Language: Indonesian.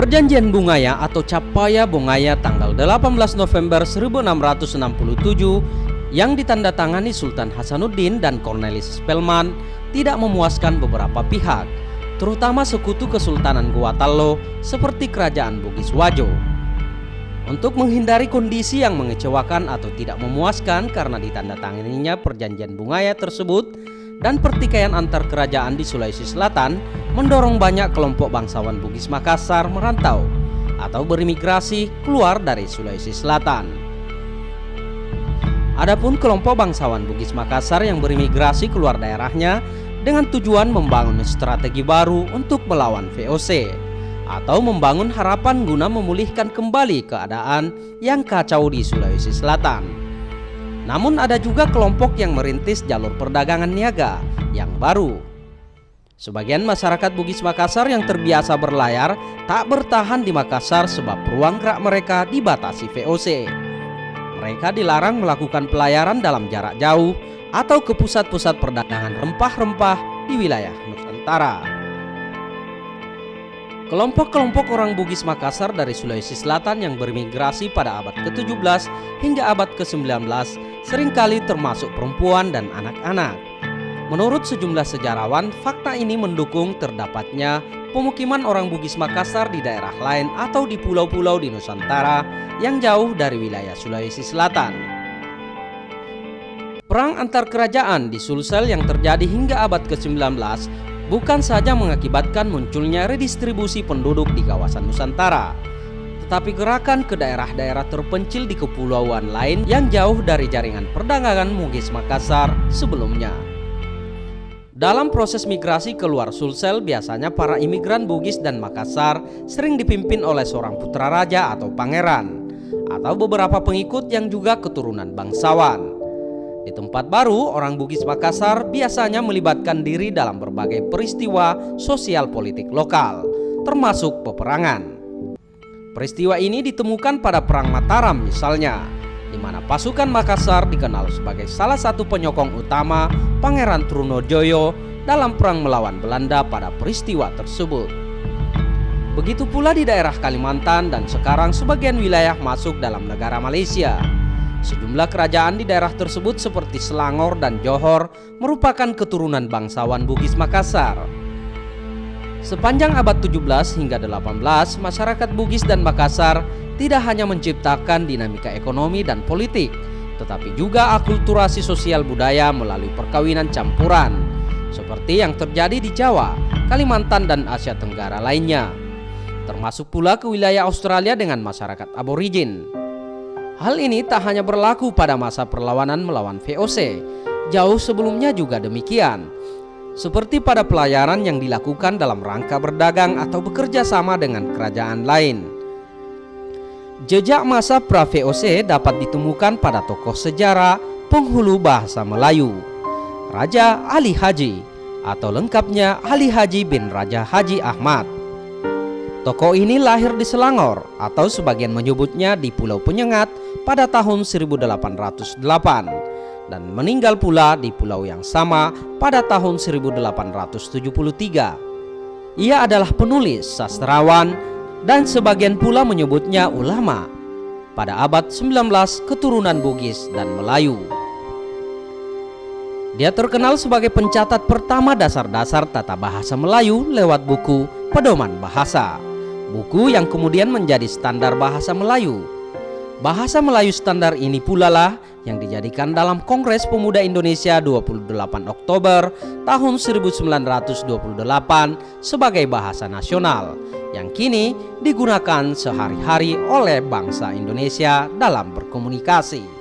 Perjanjian Bungaya atau Capaya Bungaya tanggal 18 November 1667 yang ditandatangani Sultan Hasanuddin dan Cornelis Spelman tidak memuaskan beberapa pihak, terutama sekutu Kesultanan Gorontalo seperti Kerajaan Bugis Wajo. Untuk menghindari kondisi yang mengecewakan atau tidak memuaskan karena ditandatanganinya perjanjian Bungaya tersebut dan pertikaian antar kerajaan di Sulawesi Selatan mendorong banyak kelompok bangsawan Bugis Makassar merantau atau berimigrasi keluar dari Sulawesi Selatan. Adapun kelompok bangsawan Bugis Makassar yang berimigrasi keluar daerahnya dengan tujuan membangun strategi baru untuk melawan VOC atau membangun harapan guna memulihkan kembali keadaan yang kacau di Sulawesi Selatan. Namun ada juga kelompok yang merintis jalur perdagangan niaga yang baru. Sebagian masyarakat Bugis Makassar yang terbiasa berlayar tak bertahan di Makassar sebab ruang gerak mereka dibatasi VOC. Mereka dilarang melakukan pelayaran dalam jarak jauh atau ke pusat-pusat perdagangan rempah-rempah di wilayah Nusantara. Kelompok-kelompok orang Bugis Makassar dari Sulawesi Selatan yang bermigrasi pada abad ke-17 hingga abad ke-19 seringkali termasuk perempuan dan anak-anak. Menurut sejumlah sejarawan, fakta ini mendukung terdapatnya pemukiman orang Bugis Makassar di daerah lain atau di pulau-pulau di Nusantara yang jauh dari wilayah Sulawesi Selatan. Perang antar kerajaan di Sulsel yang terjadi hingga abad ke-19 bukan saja mengakibatkan munculnya redistribusi penduduk di kawasan Nusantara, tetapi gerakan ke daerah-daerah terpencil di kepulauan lain yang jauh dari jaringan perdagangan Bugis Makassar sebelumnya. Dalam proses migrasi keluar Sulsel, biasanya para imigran Bugis dan Makassar sering dipimpin oleh seorang putra raja atau pangeran, atau beberapa pengikut yang juga keturunan bangsawan. Di tempat baru, orang Bugis Makassar biasanya melibatkan diri dalam berbagai peristiwa sosial politik lokal, termasuk peperangan. Peristiwa ini ditemukan pada Perang Mataram misalnya, di mana pasukan Makassar dikenal sebagai salah satu penyokong utama Pangeran Trunojoyo dalam perang melawan Belanda pada peristiwa tersebut. Begitu pula di daerah Kalimantan dan sekarang sebagian wilayah masuk dalam negara Malaysia. Sejumlah kerajaan di daerah tersebut seperti Selangor dan Johor merupakan keturunan bangsawan Bugis Makassar. Sepanjang abad 17 hingga 18, masyarakat Bugis dan Makassar tidak hanya menciptakan dinamika ekonomi dan politik, tetapi juga akulturasi sosial budaya melalui perkawinan campuran, seperti yang terjadi di Jawa, Kalimantan dan Asia Tenggara lainnya, termasuk pula ke wilayah Australia dengan masyarakat aborigin. Hal ini tak hanya berlaku pada masa perlawanan melawan VOC, jauh sebelumnya juga demikian, seperti pada pelayaran yang dilakukan dalam rangka berdagang atau bekerja sama dengan kerajaan lain. Jejak masa pra-VOC dapat ditemukan pada tokoh sejarah penghulu bahasa Melayu, Raja Ali Haji, atau lengkapnya Ali Haji bin Raja Haji Ahmad. Tokoh ini lahir di Selangor atau sebagian menyebutnya di Pulau Penyengat pada tahun 1808 dan meninggal pula di pulau yang sama pada tahun 1873. Ia adalah penulis, sastrawan, dan sebagian pula menyebutnya ulama. Pada abad 19 keturunan Bugis dan Melayu. Dia terkenal sebagai pencatat pertama dasar-dasar tata bahasa Melayu lewat buku Pedoman Bahasa, buku yang kemudian menjadi standar bahasa Melayu. Bahasa Melayu standar ini pula lah yang dijadikan dalam Kongres Pemuda Indonesia 28 Oktober tahun 1928 sebagai bahasa nasional yang kini digunakan sehari-hari oleh bangsa Indonesia dalam berkomunikasi.